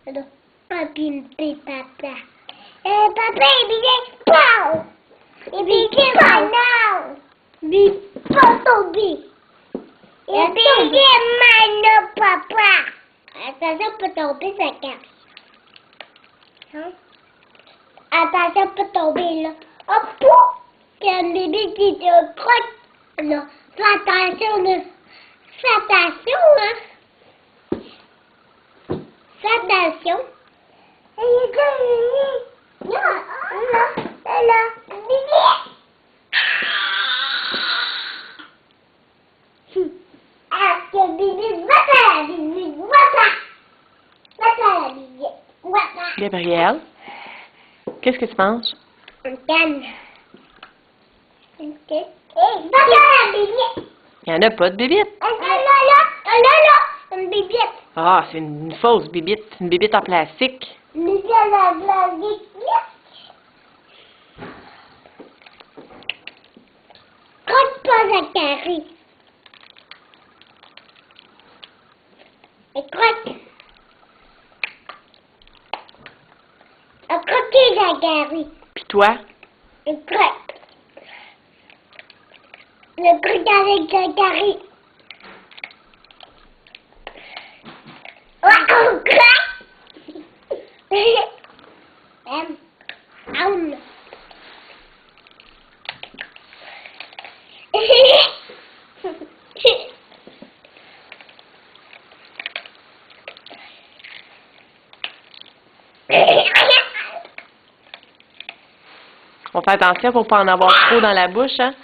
Alors, papi, papa. Papa, il vient pas. Il vient pas, non. Il pas tomber. Il vient maintenant, papa. Attention, peut tomber, ça casse. Hein? Attention, peut tomber, là. Oh, pouf! Il y a un bébé qui te croque. Non, fais attention, là. Fais attention, hein. Fais attention. Gabrielle, qu'est-ce que tu manges? Une canne. Une canne. Il n'y en a pas de bébite. Une bébête. Ah, c'est une fausse bébite. Une bébite en plastique. Mais c'est la blague. Croque pas la carré. Et croque. A croqué la carré. Puis toi? Et croque. Le truc avec la carré. On croque. Aum. On fait attention pour pas en avoir trop dans la bouche, hein?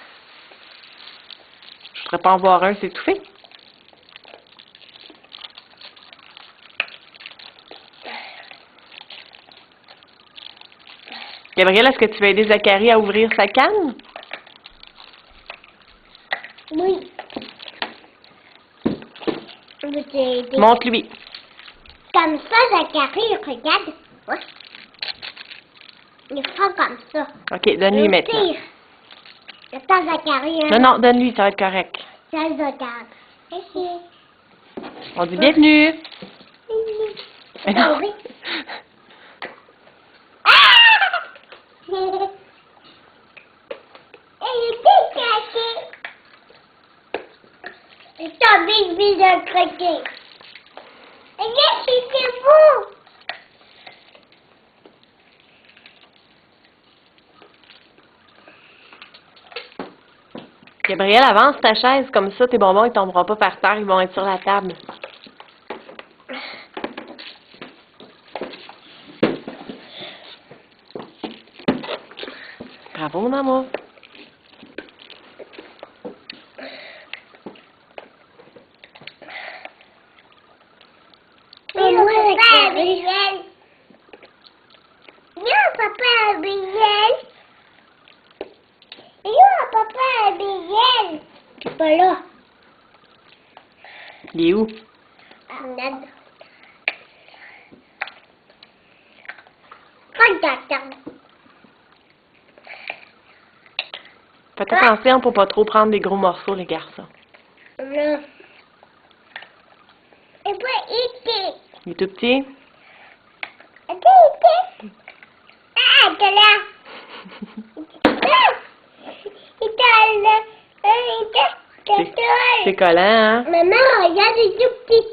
Je voudrais pas en voir un s'étouffer. Gabrielle, est-ce que tu veux aider Zachary à ouvrir sa canne? Oui. Je vais t'aider. Montre-lui. Comme ça, Zachary, regarde. Ouais. Il fait comme ça. OK, donne-lui Il maintenant. tire. Attends, Zachary. Non, non, donne-lui, ça va être correct. Ça, Zachary. Ici. On dit bienvenue. Mais non. Oui. Ah! Il était caché. C'est un bébé de croquet. Regarde, c'est vous. Gabrielle, avance ta chaise, comme ça, tes bonbons, ils tomberont pas par terre, ils vont être sur la table. Bravo, mon amour. Mais moi, papa Abigail. Non, papa Abigail. Non, papa Abigail. Tu pas là. Il est où? Regarde. Regarde. Faites attention pour pas trop prendre des gros morceaux, les garçons. Non. Et puis, Il est tout petit? Ah, t'es là. C'est collant, hein? Maman, regarde, il est tout petit.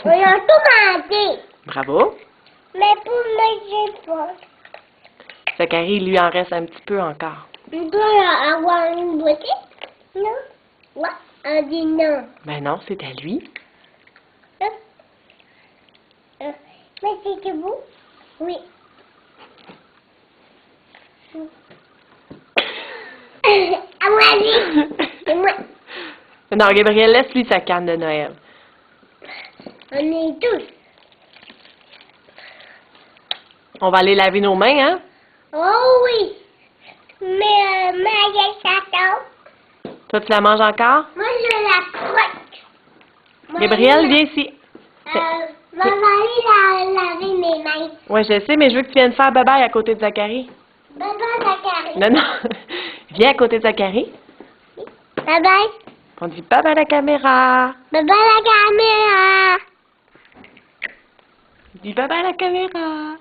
On a tout mangé. Bravo. Mais pour manger pas. Zachary, lui, en reste un petit peu encore. On doit avoir une beauté? Non. Ouais, on dit non. Ben non, c'est à lui. Mais c'est vous? Oui. À moi, c'est moi. Non, Gabrielle, laisse-lui sa canne de Noël. On est tous. On va aller laver nos mains, hein? Oh oui. Mais ça tombe. Toi, tu la manges encore? Moi, je la croque. Moi, Gabrielle, je- viens ici. Maman, aller laver mes mains. Ouais, je sais, mais je veux que tu viennes faire bye-bye à côté de Zachary. Bye bye, Zachary. Non, non. Viens à côté de Zachary. Bye bye. On dit bye bye la caméra. Bye bye la caméra. Dis bye bye la caméra.